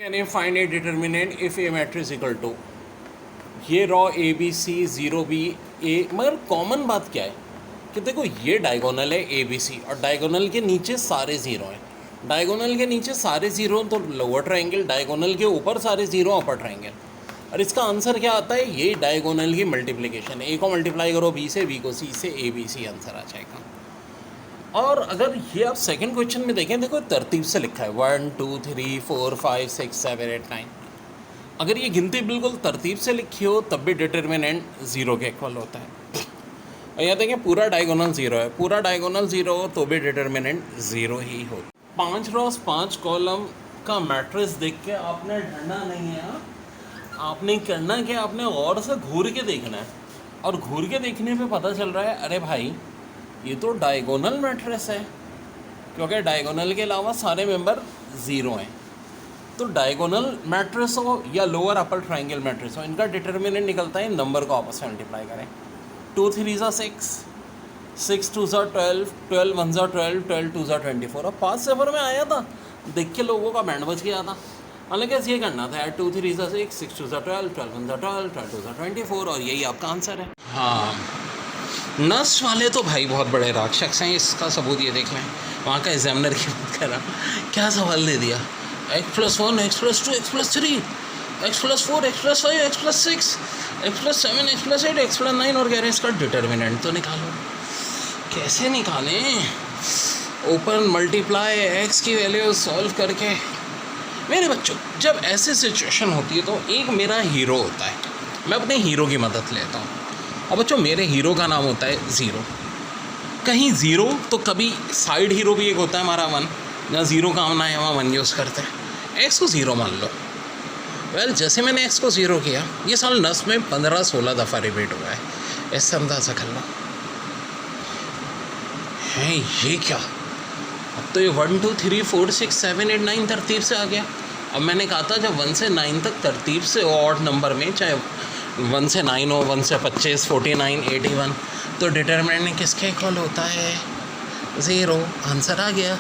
Can you find a determinant if a matrix equal to, ये row a b c zero b a, मगर common बात क्या है कि देखो ये डायगोनल है ए बी सी और डायगोनल के नीचे सारे ज़ीरो हैं। डायगोनल के नीचे सारे ज़ीरो तो लोअर ट्रायंगल, डायगोनल के ऊपर सारे ज़ीरो अपर ट्रायंगल। और इसका आंसर क्या आता है, ये डायगोनल की मल्टीप्लिकेशन है। ए को मल्टीप्लाई करो बी से, बी को सी से, ए बी सी आंसर आ जाएगा। और अगर ये आप सेकंड क्वेश्चन में देखें, देखो तरतीब से लिखा है 1 2 3 4 5 6 7 8 9। अगर ये गिनती बिल्कुल तरतीब से लिखी हो तब भी डिटर्मिनेंट ज़ीरो के इक्वल होता है। और यहाँ देखें पूरा डायगोनल ज़ीरो है, पूरा डायगोनल ज़ीरो हो तो भी डिटर्मिनेंट ज़ीरो ही हो। 5 रॉस 5 कॉलम का मैट्रिक्स देख के आपने ढूंढना नहीं है, आपने करना क्या, आपने गौर से घूर के देखना है। और घूर के देखने पे पता चल रहा है अरे भाई ये तो डायगोनल मैट्रिक्स है, क्योंकि डायगोनल के अलावा सारे मेंबर ज़ीरो हैं। तो डायगोनल मैट्रिक्स हो या लोअर अपर ट्रायंगल मैट्रिक्स हो, इनका डिटर्मिनेंट निकलता है नंबर को आपस में मल्टीप्लाई करें। 2 3 ज़ा 6, 6 2 ज़ा 12, 12 1 ज़ा 12, 12 2 ज़ा 24। अब 5 सिफर में आया था, देख के लोगों का बैंड बच गया था। मतलब कैसे ये करना था यार, 2 3 ज़ा 6, 6 2 ज़ा 12, 12 1 ज़ा 12, 12 2 ज़ा 24 और यही आपका आंसर है। हाँ, नस वाले तो भाई बहुत बड़े राक्षस हैं, इसका सबूत ये देख लें। वहाँ का एग्जामिनर की बात कर रहा, क्या सवाल दे दिया, x+1 x+2 x+3 x+4 x+5 x+6 x+7 x+8 x+9 और कह रहे हैं इसका डिटर्मिनेंट तो निकालो। कैसे निकालें, ओपन मल्टीप्लाई x की वैल्यू सॉल्व करके। मेरे बच्चों जब ऐसी सिचुएशन होती है तो एक मेरा हीरो होता है, मैं अपने हीरो की मदद लेता हूँ। और बच्चों मेरे हीरो का नाम होता है ज़ीरो। कहीं ज़ीरो तो कभी साइड हीरो भी एक होता है हमारा 1, जहाँ ज़ीरो काम ना है वहाँ 1 यूज़ करते हैं। एक्स को ज़ीरो मान लो। वेल जैसे मैंने एक्स को ज़ीरो किया, ये साल नस में 15-16 दफ़ा रिपीट हुआ है, ऐसे अंदाज़ा कर लो है ये क्या। अब तो ये 1 2 3 4 6 7 8 9 तरतीब से आ गया। अब मैंने कहा था जब 1 से 9 तक तरतीब से ऑड नंबर में, चाहे 1 से 9 हो, 1 से 25 49 81, तो डिटर्मिनेंट किसके इक्वल होता है, ज़ीरो। आंसर आ गया।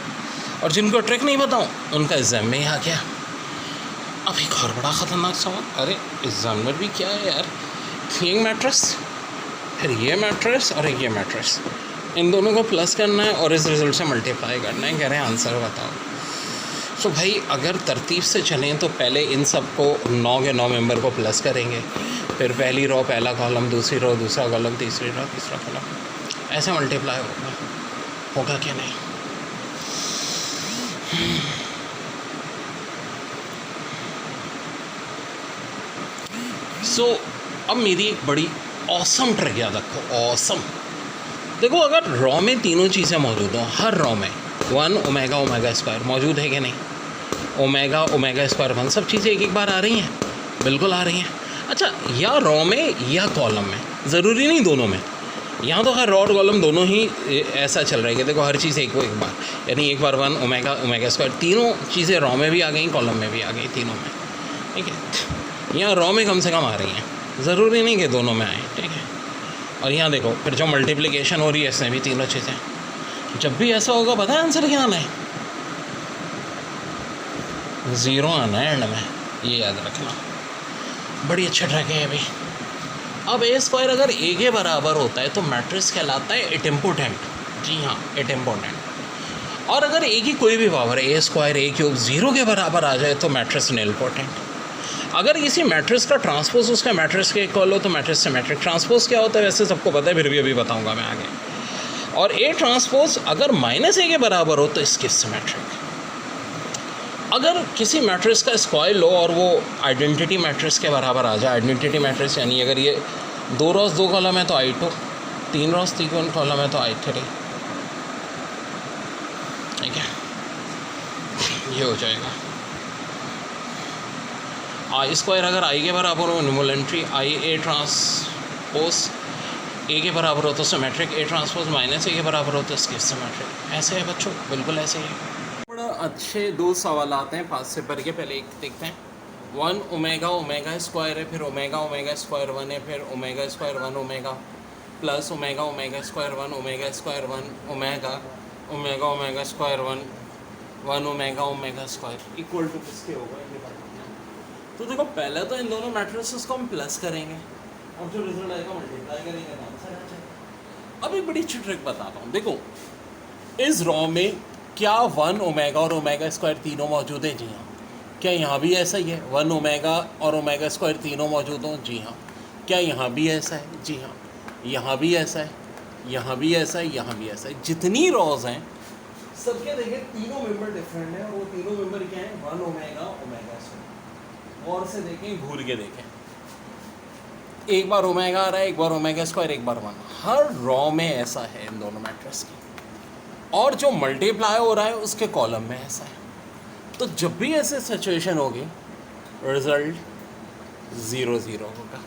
और जिनको ट्रिक नहीं बताऊँ उनका एग्ज़ाम में ही आ गया। अब एक और बड़ा ख़तरनाक सवाल, अरे एग्जामिनर भी क्या है यार, ये मैट्रिक्स फिर ये मैट्रिक्स और ये मैट्रिक्स, इन दोनों को प्लस करना है और इस रिज़ल्ट से मल्टीप्लाई करना है, कह रहे हैं आंसर बताओ। तो भाई अगर तरतीब से चलें तो पहले इन सब को 9 के 9 मेंबर को प्लस करेंगे, फिर पहली रो पहला कॉलम, दूसरी रो दूसरा कॉलम, तीसरी रो तीसरा कॉलम, ऐसे मल्टीप्लाई होगा कि नहीं। सो अब मेरी एक बड़ी ऑसम ट्रिक याद रखो, ऑसम। देखो अगर रॉ में तीनों चीज़ें मौजूद हों, हर रॉ में 1 ओमेगा ओमेगा स्क्वायर मौजूद है कि नहीं, ओमेगा ओमेगा स्क्वायर 1, सब चीज़ें एक एक बार आ रही हैं, बिल्कुल आ रही हैं। अच्छा, या रॉ में या कॉलम में, ज़रूरी नहीं दोनों में। यहाँ तो हर रॉ और कॉलम दोनों ही ऐसा चल रहा है कि देखो हर चीज़ एक बार, यानी एक बार 1 ओमेगा ओमेगा स्क्वायर, तीनों चीज़ें रॉ में भी आ गई, कॉलम में भी आ गई, तीनों में, ठीक है। यहाँ रॉ में कम से कम आ रही हैं, ज़रूरी नहीं कि दोनों में आए, ठीक है। और यहाँ देखो फिर जो मल्टीप्लिकेशन हो रही है इसमें भी तीनों चीज़ें, जब भी ऐसा होगा पता है आंसर क्या आना है, ज़ीरो आना है एंड में, ये याद रखना। बड़ी अच्छा ट्रैक है अभी। अब ए स्क्वायर अगर ए के बराबर होता है तो मैट्रिक्स कहलाता है इटम्पोटेंट। जी हाँ, इटम्पोटेंट। और अगर ए की कोई भी पावर, ए स्क्वायर ए क्यूब, ज़ीरो के बराबर आ जाए तो मैट्रिक्स निलपोटेंट। अगर किसी मैट्रिक्स का ट्रांसपोज उसका मैट्रिक्स के इक्वल हो तो मैट्रिक्स से मैट्रिक्स। ट्रांसपोज क्या होता है वैसे सबको पता है, फिर भी अभी बताऊंगा मैं आगे। और ए ट्रांसपोज अगर -a के बराबर हो तो इसकी सिमेट्रिक। अगर किसी मैट्रिक्स का स्क्वायर लो और वो आइडेंटिटी मैट्रिक्स के बराबर आ जाए, आइडेंटिटी मैट्रिक्स यानी अगर ये 2 रॉस 2 कॉलम है तो I2, 3 रॉस 3 कॉलम है तो I3, ठीक है, ये हो जाएगा। आई स्क्वायर अगर आई के बराबर हो, न्यूमोलेंट्री आई ए ट्रांसपोज ए के बराबर हो तो सिमेट्रिक, ए ट्रांसपोज -a के बराबर हो तो इसके सिमेट्रिक। ऐसे है बच्चों, बिल्कुल ऐसे ही। बड़ा अच्छे 2 सवाल आते हैं 5 से भर के। पहले एक देखते हैं, 1 ओमेगा ओमेगा स्क्वायर है, फिर ओमेगा ओमेगा स्क्वायर 1 है, फिर omega square 1 omega plus omega omega square 1 omega square 1 omega omega omega square 1 1 omega omega square equal to किसके होगा, ये बताओ। तो देखो पहले तो इन दोनों मैट्रिसेस को हम प्लस करेंगे और जो रिजल्ट आएगा मल्टीप्लाई करेंगे तो आंसर आ जाएगा। अब एक बड़ी अच्छी ट्रिक बताता हूँ। देखो इस रॉ में क्या 1 ओमेगा और ओमेगा स्क्वायर तीनों मौजूद है? जी हाँ। क्या यहाँ भी ऐसा ही है 1 ओमेगा और ओमेगा स्क्वायर तीनों मौजूद हों? जी हाँ। क्या यहाँ भी ऐसा है? जी हाँ। यहाँ भी ऐसा है, यहाँ भी ऐसा है, यहाँ भी ऐसा है। जितनी रॉज हैं सबके देखें तीनों मेंबर डिफरेंट हैं और वो तीनों मेंबर क्या हैं? 1 ओमेगा ओमेगा स्क्वायर। और से देखें, घूर के देखें, एक बार ओमेगा आ रहा है, एक बार ओमेगा स्क्वायर, एक बार 1। हर रॉ में ऐसा है इन दोनों मैट्रिक्स की। और जो मल्टीप्लाई हो रहा है उसके कॉलम में ऐसा है। तो जब भी ऐसे सिचुएशन होगी रिजल्ट 0 0 होगा।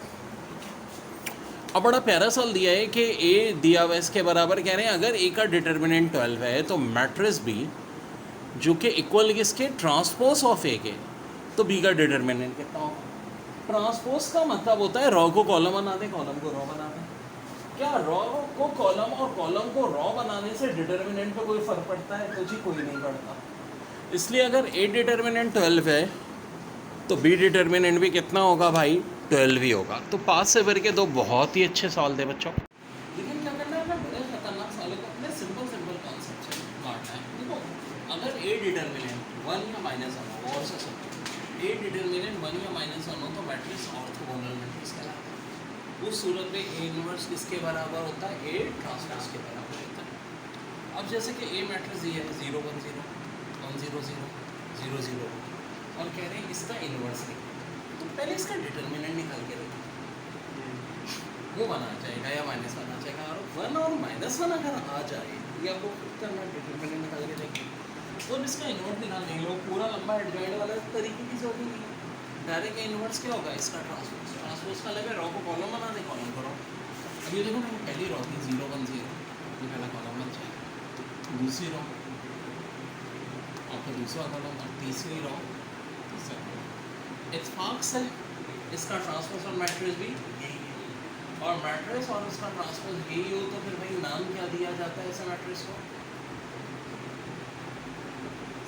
अब बड़ा प्यारा सवाल दिया है कि ए दिया हुआ इसके बराबर कह रहे हैं अगर ए का डिटर्मिनेंट 12 है तो मैट्रिक्स बी जो कि इक्वल किसके ट्रांसपोज ऑफ ए के, तो बी का डिटर्मिनेंट कितना होगा? ट्रांसपोज का मतलब होता है रॉ को कॉलम बना दे, कॉलम को रॉ बना दे। क्या रॉ को कॉलम और कॉलम को रॉ बनाने से डिटर्मिनेंट पे कोई फ़र्क पड़ता है? तो जी कोई नहीं पड़ता। इसलिए अगर ए डिटर्मिनेंट 12 है तो बी डिटर्मिनेंट भी कितना होगा भाई? 12 ही होगा। तो पास से भर के दो बहुत ही अच्छे सवाल थे बच्चों। लेकिन क्या करना है ना, बड़े खतरनाक सवालों को अपने सिंपल सिंपल कॉन्सेप्ट से काटना है। देखो अगर ए डिटर्मिनेंट 1 या -1 हो, और से समझो ए डिटर्मिनेंट 1 या -1 हो तो मैट्रिक्स ऑर्थोगोनल मैट्रिक्स कहलाता है। उस सूरत में ए इनवर्स किसके बराबर होता है? ए ट्रांसपोज के बराबर होता है। अब जैसे कि ए मैट्रिक्स दिया है 0 1 0 1 0 0 0 0 और कह रहे हैं इसका इनवर्स लिखो, तो पहले इसका डिटर्मिनेंट निकाल के देखो वो बना जाएगा या माइनस बना जाएगा। और 1 और -1 अगर आ जाए ये आपको खुद करना, डिटर्मिनेंट निकाल के देखिए। तो इसका इनवर्स निकालने के लिए पूरा लंबा एडजॉइंट वाला तरीके की जरूरत नहीं है। डायरेक्ट इनवर्स क्या होगा? इसका ट्रांसपोज। ट्रांसपोज का लगे रॉ को कॉलम बना दे, कॉलम करो। अब ये देखो ना, पहली रॉ थी 0 1 0, ये पहला कॉलम बन जाएगा। दूसरी रॉ और फिर दूसरा कॉलम और तीसरी रॉ इत्फाक से इसका ट्रांसपोज और मैट्रिक्स भी यही है। और मैट्रिक्स और उसका ट्रांसपोज यही हो तो फिर भाई नाम क्या दिया जाता है ऐसे मैट्रिक्स को?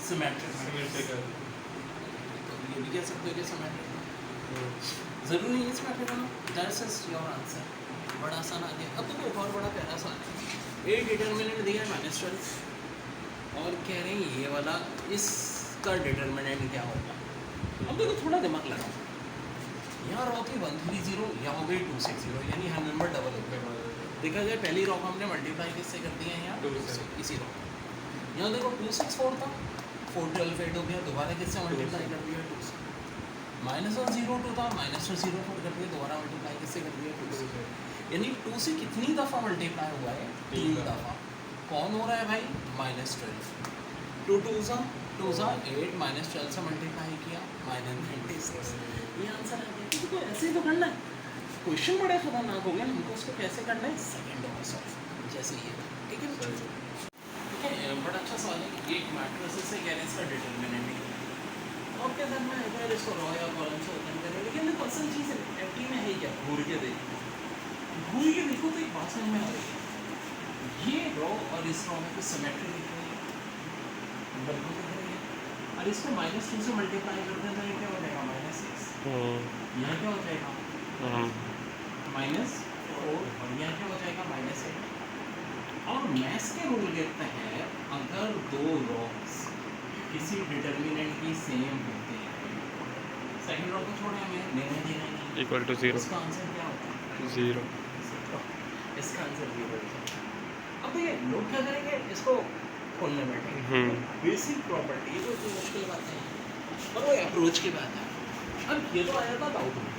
सिमेट्रिक। तो ये भी कह सकते हो कि सिमेट्रिक। ज़रूरी नहीं सिमेट्रिक होना। That's just your answer. बड़ा आसान आ गया। अब तो एक और बड़ा प्यारा सा है। ए डिटर्मिनेंट दिया है -12 और कह रहे हैं ये वाला इसका डिटर्मिनेंट क्या होगा? अब देखो थोड़ा दिमाग लगाओ। यहाँ रॉ थी 1 3 0, यहाँ हो गई 2 6 0, यानी हर नंबर डबल हो गए। देखा जाए पहली रॉ को हमने मल्टीप्लाई किससे कर दिया है? यहाँ 2 से, इसी रॉ। यहाँ देखो 2 6 4 था, 4 12 8 हो गया, दोबारा किससे मल्टीप्लाई कर दिया? 2 से। -1 0 2 था, -2 0 4 कर दिया, दोबारा मल्टीप्लाई किससे कर दिया? 2 से। यानी 2 से कितनी दफ़ा मल्टीप्लाई हुआ है? 3 दफ़ा। कौन हो रहा है भाई? -12। 2 2 8 -12 से मल्टीप्लाई किया -96। ये आंसर आ गया। तो ऐसे ही तो करना है। क्वेश्चन बड़े खतरनाक हो गए, हमको उसको कैसे करना है? सेकंड ऑर्डर सॉल्व, जैसे ये। ठीक है ठीक है। बड़ा अच्छा सवाल है कि एक मैट्रिक्स से कह रहे हैं इसका डिटर्मिनेंट है और क्या करना है? अगर इसको रॉ या कॉलम से ओपन करें, लेकिन देखो असल चीज़ एफटी में है क्या? घूर के देखो, घूर के देखो तो एक बात समझ में आ रही है। ये रॉ और इस रॉ में कुछ सिमेट्री दिख रही है, बिल्कुल दिख रही है। और इसको -2 से मल्टीप्लाई कर दें तो ये क्या हो जाएगा? -6। यहाँ क्या हो जाएगा? -4। और यहाँ क्या हो जाएगा? -8। और मैथ्स के रूल के तहत अगर दो रॉस किसी डिटर्मिनेंट की सेम होते हैं, सेकंड रॉ को छोड़े हमें लेना देना नहीं, इक्वल टू 0, इसका आंसर क्या होता है? 0। इसका आंसर 0 होता है। अब ये लोग क्या करेंगे? इसको खोलने बैठेंगे। बेसिक प्रॉपर्टी, ये तो इतनी मुश्किल बात नहीं है, पर वो अप्रोच की बात है। अब ये तो आया था डाउट में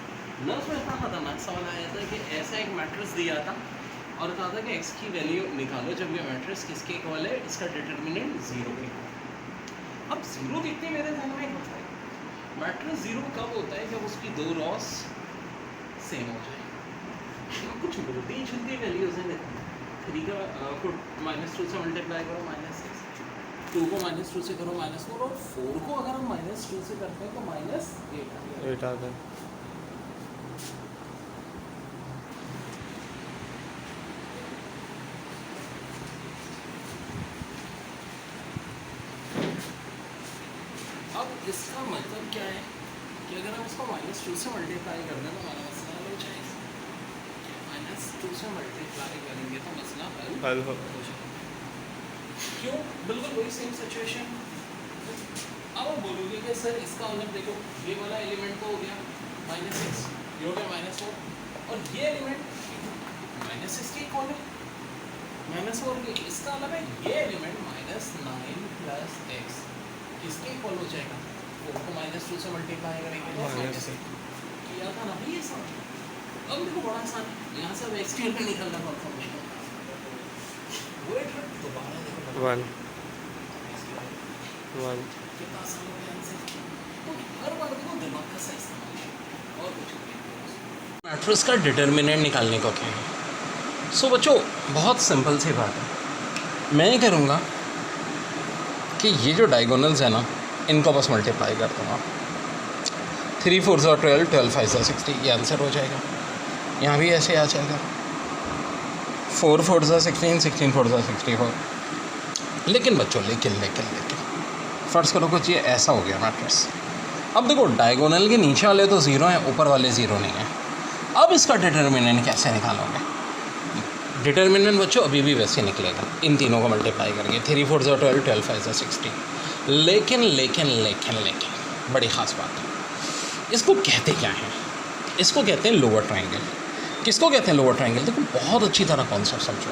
न, उसमें इतना खतरनाक सवाल आया था कि ऐसा एक मैट्रिक्स दिया था और कहा था कि x की वैल्यू निकालो जब ये मैट्रिक्स किसके इक्वल है? इसका डिटर्मिनेंट 0 के। अब 0 कितने मेरे ध्यान में होता है? मैट्रिक्स 0 कब होता है? जब उसकी दो रॉस सेम हो जाए। कुछ मिलती जुलती वैल्यूज हैं। 3 का -2 से मल्टीप्लाई करो -6, 2 को -2 से करो -4 और 4 को अगर हम -2 से करते हैं तो -8 8 आता है। अब इसका मतलब क्या है कि अगर हम इस इसको -2 से मल्टीप्लाई कर दें तो हमारा मसला हल हो जाएगा। -2 से मल्टीप्लाई करेंगे तो मसला हल हो जाएगा। क्यों? बिल्कुल वही सेम सिचुएशन। अब आप बोलोगे कि सर इसका मतलब देखो ये वाला एलिमेंट तो हो गया -6, ये हो गया -4 और ये एलिमेंट -6 के इक्वल है, -4 के। इसका मतलब है ये एलिमेंट -9 + x किसके इक्वल हो जाएगा? 4 को -2 से मल्टीप्लाई करेंगे तो -6 किया था ना भाई ये सब। अब देखो बड़ा आसान है, यहाँ से अब एक्सटेंड पे निकलना कन्फर्मेशन वेट दोबारा देखो 1 कितना आसान हो गया आंसर। तो हर बार देखो दिमाग का सही इस्तेमाल और कुछ नहीं। मैट्रिक्स का डिटर्मिनेंट निकालने को क्या है? सो बच्चों बहुत सिंपल सी बात है। मैं करूँगा कि ये जो डायगोनल्स है ना इनको बस मल्टीप्लाई कर दूँगा। 3 4 12, 12 5 60, ये आंसर हो जाएगा। यहाँ भी ऐसे आ जाएगा 4 4 16, 16 4 64। लेकिन बच्चों लेकिन फ़र्ज़ करो कुछ ये ऐसा हो गया मैट्रिक्स। अब देखो डायगोनल के नीचे वाले तो 0 हैं, ऊपर वाले 0 नहीं हैं। अब इसका डिटर्मिनेंट कैसे निकालोगे? डिटर्मिनेंट बच्चों अभी भी वैसे निकलेगा इन तीनों को मल्टीप्लाई करके। 3 4 12, 12 5 60। लेकिन बड़ी ख़ास बात है, इसको कहते क्या हैं? इसको कहते हैं लोअर ट्रायंगल। किसको कहते हैं लोअर ट्रायंगल? देखो बहुत अच्छी तरह कॉन्सेप्ट समझो।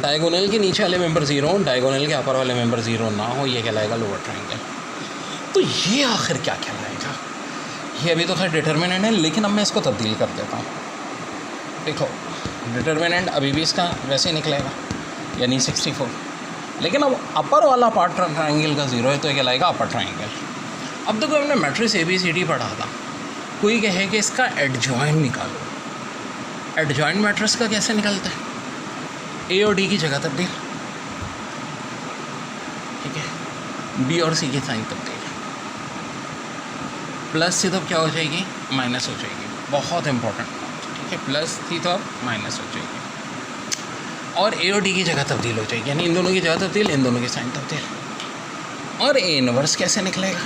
डायगोनल के नीचे वाले मेंबर 0, डायगोनल के ऊपर वाले मेंबर 0 ना हो, ये कहलाएगा लोअर ट्रायंगल। तो ये आखिर क्या कहलाएगा? ये अभी तो खैर डिटर्मिनेंट है, लेकिन अब मैं इसको तब्दील कर देता हूँ। देखो डिटर्मिनेंट अभी भी इसका वैसे निकलेगा यानी 64, लेकिन अब अपर वाला पार्ट ट्रायंगल का 0 है तो ये कहलाएगा अपर ट्रायंगल। अब देखो हमने मैट्रिक्स ABCD पढ़ा था, कोई कहे कि इसका एडजॉइंट निकालो। एडजॉइंट मैट्रिक्स का कैसे निकलता है? A और D की जगह तब्दील, ठीक है, B और C की साइन तब्दील, प्लस से तब क्या हो जाएगी? माइनस हो जाएगी। बहुत इंपॉर्टेंट, ठीक है, प्लस थी तो अब माइनस हो जाएगी। और A और D की जगह तब्दील हो जाएगी, यानी इन दोनों की जगह तब्दील, इन दोनों की साइन तब्दील। और A इनवर्स कैसे निकलेगा?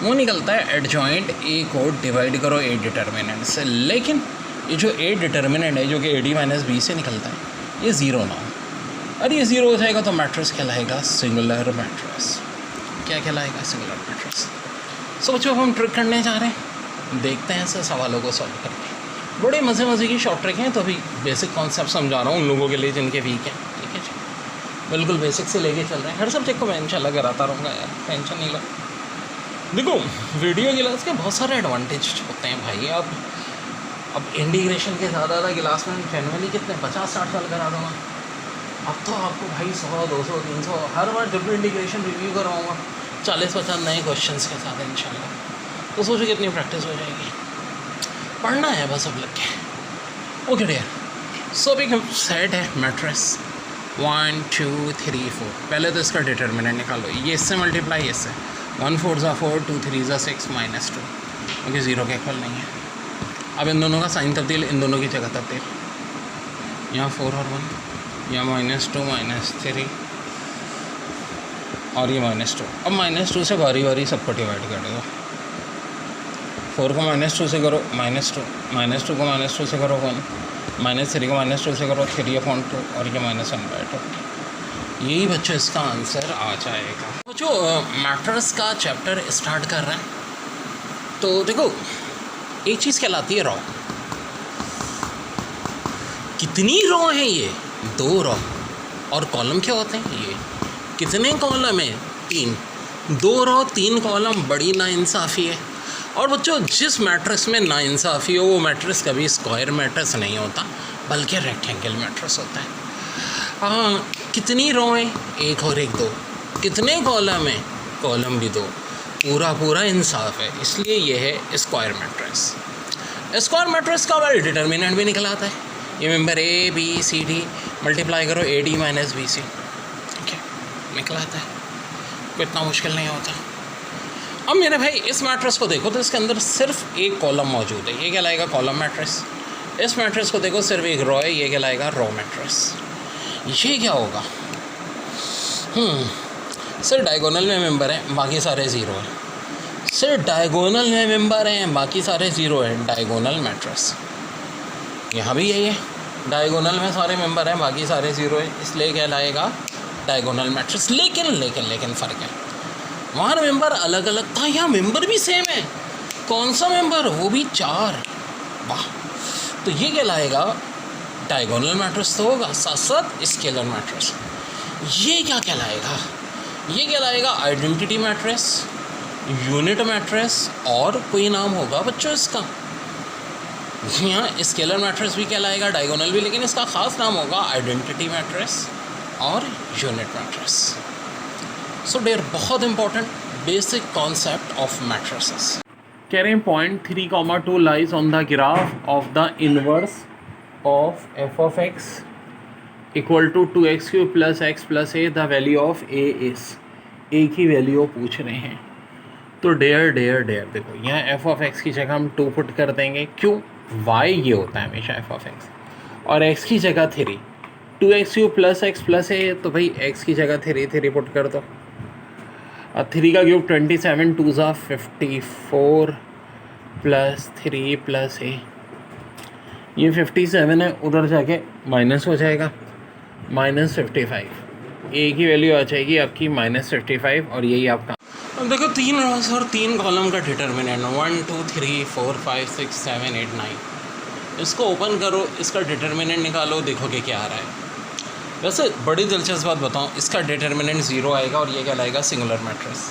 वो निकलता है एडजॉइंट A को डिवाइड करो A डिटर्मिनेंट से। लेकिन ये जो A डिटर्मिनेंट है जो कि AD - B से निकलता है, ये 0 ना हो। और ये 0 हो जाएगा तो मैट्रिक्स कहलाएगा सिंगुलर मैट्रिक्स। क्या कहलाएगा? Singular matrix. सो बच्चों हम ट्रिक करने जा रहे हैं, देखते हैं ऐसे सवालों को सॉल्व करके। बड़े मज़े की शॉर्ट ट्रिक हैं, तो अभी बेसिक कॉन्सेप्ट समझा रहा हूँ उन लोगों के लिए जिनके वीक हैं, ठीक है जी। बिल्कुल बेसिक से लेके चल रहे हैं, हर सब्जेक्ट को मैं इंशाल्लाह कराता रहूँगा यार, टेंशन नहीं लो। देखो वीडियो क्लास के बहुत सारे एडवांटेज होते हैं भाई। अब इंटीग्रेशन के ज़्यादा गिलास में जनरली कितने 50-60 साल करा दूँगा। अब तो आपको भाई 100 200 300 हर बार जब भी इंटीग्रेशन रिव्यू करवाऊँगा 40-50 नए क्वेश्चंस के साथ इंशाल्लाह। तो सोचो कितनी प्रैक्टिस हो जाएगी। पढ़ना है बस अब लग के। ओके डियर, सो अभी सेट है मैट्रिक्स 1 2 3 4। पहले तो इसका डिटर्मिनेंट निकालो, ये इससे मल्टीप्लाई इससे। 1 4 4, 2 3 6 -2, क्योंकि 0 के इक्वल नहीं है। अब इन दोनों का साइन तब्दील, इन दोनों की जगह तब्दील, यहाँ 4 और 1, यहाँ -2 -3 और ये -2। अब -2 से बारी सबको डिवाइड कर दो। 4 को -2 से करो -2, -2 को -2 से करो 1, -3 को -2 से करो 3/2 और ये -1/2। यही बच्चों इसका आंसर आ जाएगा। बच्चों मैट्रिक्स का चैप्टर स्टार्ट कर रहे हैं, तो देखो एक चीज़ कहलाती है रॉ। कितनी रॉ है ये? 2 रॉ। और कॉलम क्या होते हैं? ये कितने कॉलम है? 3। 2 रॉ 3 कॉलम, बड़ी नाइंसाफ़ी है। और बच्चों जिस मैट्रिक्स में नाइंसाफ़ी हो वो मैट्रिक्स कभी स्क्वायर मैट्रिक्स नहीं होता, बल्कि रेक्टेंगल मैट्रिक्स होता है। कितनी रॉ है? 1 और 1 2। कितने कॉलम है? कॉलम भी 2। पूरा इंसाफ है, इसलिए ये है स्क्वायर मैट्रिक्स। स्क्वायर मैट्रिक्स का वेल डिटर्मिनेंट भी निकल आता है। ये मेंबर ABCD मल्टीप्लाई करो AD - BC, ठीक है, निकल आता है, कोई इतना मुश्किल नहीं होता। अब मेरे भाई इस मैट्रिक्स को देखो तो इसके अंदर सिर्फ एक कॉलम मौजूद है, ये कहलाएगा कॉलम मैट्रिक्स। इस मैट्रिक्स को देखो सिर्फ एक रॉ है, ये कहलाएगा रॉ मैट्रिक्स। ये क्या होगा? सिर्फ डायगोनल में मेंबर है, बाकी सारे 0 है। सिर्फ डायगोनल में मेंबर हैं, बाकी सारे ज़ीरो हैं, डायगोनल मैट्रिक्स। यहाँ भी यही है, डायगोनल में सारे मेंबर हैं, बाकी सारे ज़ीरो हैं, इसलिए कहलाएगा डायगोनल मैट्रिक्स। लेकिन फ़र्क है, वहाँ मेंबर अलग अलग था, यहाँ मेंबर भी सेम है। कौन सा मेंबर? वो भी 4। वाह! तो ये कहलाएगा डायगोनल मैट्रिक्स तो होगा, साथ साथ स्केलर मैट्रिक्स। ये क्या कहलाएगा? ये कहलाएगा आइडेंटिटी मैट्रिक्स, यूनिट मैट्रिक्स, और कोई नाम होगा बच्चों इसका। यहाँ स्केलर मैट्रिक्स भी कहलाएगा, डायगोनल भी, लेकिन इसका ख़ास नाम होगा आइडेंटिटी मैट्रिक्स और यूनिट मैट्रिक्स। सो डियर, बहुत important basic concept of matrices. कह रहे हैं point 3,2 lies on the graph of the inverse of F of x equal to 2x³ + x + a, the value of a is, a की value पूछ रहे हैं। तो dare देखो, यहाँ एफ ऑफ एक्स की जगह हम 2 पुट कर देंगे। क्यों? y ये होता है हमेशा एफ ऑफ एक्स, और x की जगह 3, 2x³ + x + a, तो भाई x की जगह 3 पुट कर दो। अब 3 का क्यूब 27, 2 ज़ा 54 + 3 + a, ये 57 है, उधर जाके माइनस हो जाएगा, -55। a की वैल्यू आ जाएगी आपकी -55, और यही आपका। अब देखो 3 रोज और 3 कॉलम का डिटर्मिनेंट 1 2 3 4 5 6 7 8 9। इसको ओपन करो, इसका डिटर्मिनेंट निकालो, देखोगे क्या आ रहा है। वैसे बड़ी दिलचस्प बात बताऊँ, इसका डिटर्मिनेंट 0 आएगा, और ये क्या लाएगा? Singular matrix.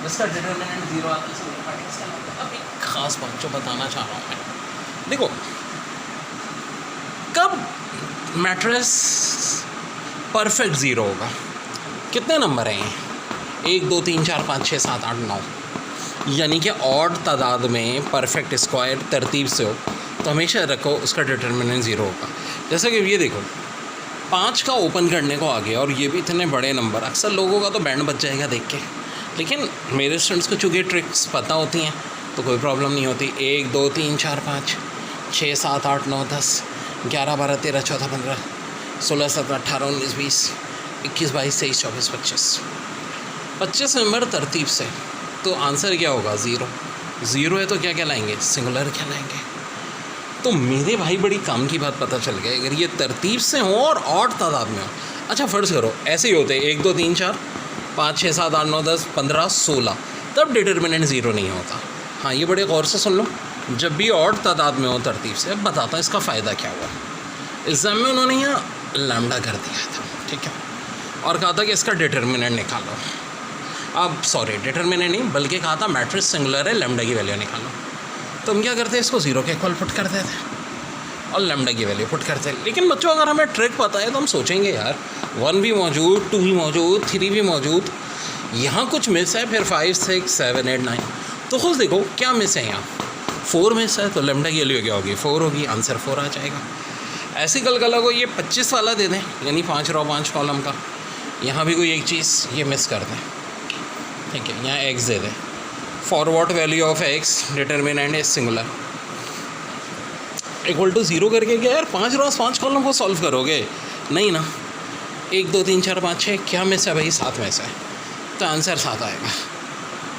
इसका डिटर्मिनेंट 0 आता है, सिंगुलर मैट्रिक्स का मतलब। अब एक खास बात जो बताना चाह रहा हूँ मैं, देखो कब मैट्रिक्स परफेक्ट 0 होगा? कितने नंबर हैं ये? 1 2 3 4 5 6 7 8 9, यानी कि ऑड तादाद में परफेक्ट स्क्वायर तरतीब से हो तो हमेशा रखो उसका डिटर्मिनेंट 0 होगा। जैसे कि ये देखो, 5 का ओपन करने को आ गया, और ये भी इतने बड़े नंबर, अक्सर लोगों का तो बैंड बच जाएगा देख के, लेकिन मेरे स्टूडेंट्स को चूँकि ट्रिक्स पता होती हैं तो कोई प्रॉब्लम नहीं होती। 1 2 3 4 5 6 7 8 9 10 11 12 13 14 15 16 17 18 19 20 21 22 23 24 25 नंबर तरतीब से, तो आंसर क्या होगा? 0 है तो क्या कहलाएंगे? सिंगुलर कहलाएंगे। तो मेरे भाई बड़ी काम की बात पता चल गई, अगर ये तरतीब से हो और ऑड तादाद में हो। अच्छा फ़र्ज़ करो ऐसे ही होते 1 2 3 4 5 6 7 8 9 10 15 16, तब डिटर्मिनेंट 0 नहीं होता। हाँ, ये बड़े गौर से सुन लो, जब भी ऑड तादाद में हो तरतीब से। अब बताता हूँ इसका फ़ायदा क्या हुआ। एग्ज़ाम में उन्होंने यहाँ लैम्डा कर दिया था, ठीक है, और कहा था कि इसका डिटर्मिनेंट निकालो। अब सॉरी, डिटर्मिनेंट नहीं बल्कि कहा था मैट्रिक्स सिंगुलर है, लैम्डा की वैल्यू निकालो। तो हम क्या करते हैं, इसको 0 के इक्वल पुट कर देते और लैम्डा की वैल्यू पुट करते हैं। लेकिन बच्चों अगर हमें ट्रिक पता है तो हम सोचेंगे यार 1 भी मौजूद, 2 भी मौजूद, 3 भी मौजूद, यहाँ कुछ मिस है, फिर 5 6 7 8 9। तो खुद देखो क्या मिस है, यहाँ 4 मिस है, तो लैम्डा की वैल्यू क्या होगी? 4 होगी, आंसर 4 आ जाएगा। ऐसी कलकला को ये 25 वाला दे दें, यानी 5 रो 5 कॉलम का, यहाँ भी कोई एक चीज़ ये मिस कर दें, ठीक है, यहाँ x दे दें। For what value of x determinant is singular equal to 0 करके क्या यार 5 रोज 5 कॉलम को सॉल्व करोगे? नहीं ना, 1 2 3 4 5 6 क्या में से भाई? 7 में से, तो आंसर 7 आएगा।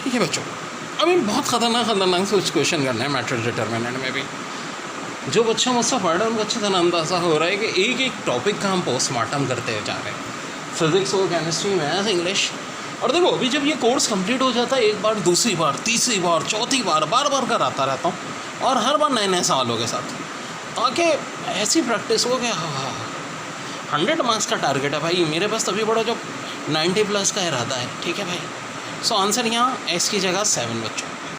ठीक है बच्चों, अभी बहुत ख़तरनाक से कुछ क्वेश्चन करना है मैट्रिक्स डिटर्मिनेंट में भी। जो बच्चा मुझसे पढ़ रहे हैं उनको अच्छी तरह अंदाज़ा हो रहा है कि एक एक टॉपिक का हम पोस्टमार्टम करते जा रहे हैं, फिज़िक्स हो, केमिस्ट्री, मैथ, इंग्लिश। और देखो अभी जब ये कोर्स कंप्लीट हो जाता है, एक बार, दूसरी बार, तीसरी बार, चौथी बार, बार कराता रहता हूँ, और हर बार नए नए सवालों के साथ, ताकि ऐसी प्रैक्टिस हो गया। 100 मार्क्स का टारगेट है भाई मेरे पास, तभी बड़ा जो 90+ का इरादा है। ठीक है भाई, सो आंसर यहाँ एक्स की जगह 7 बच्चों।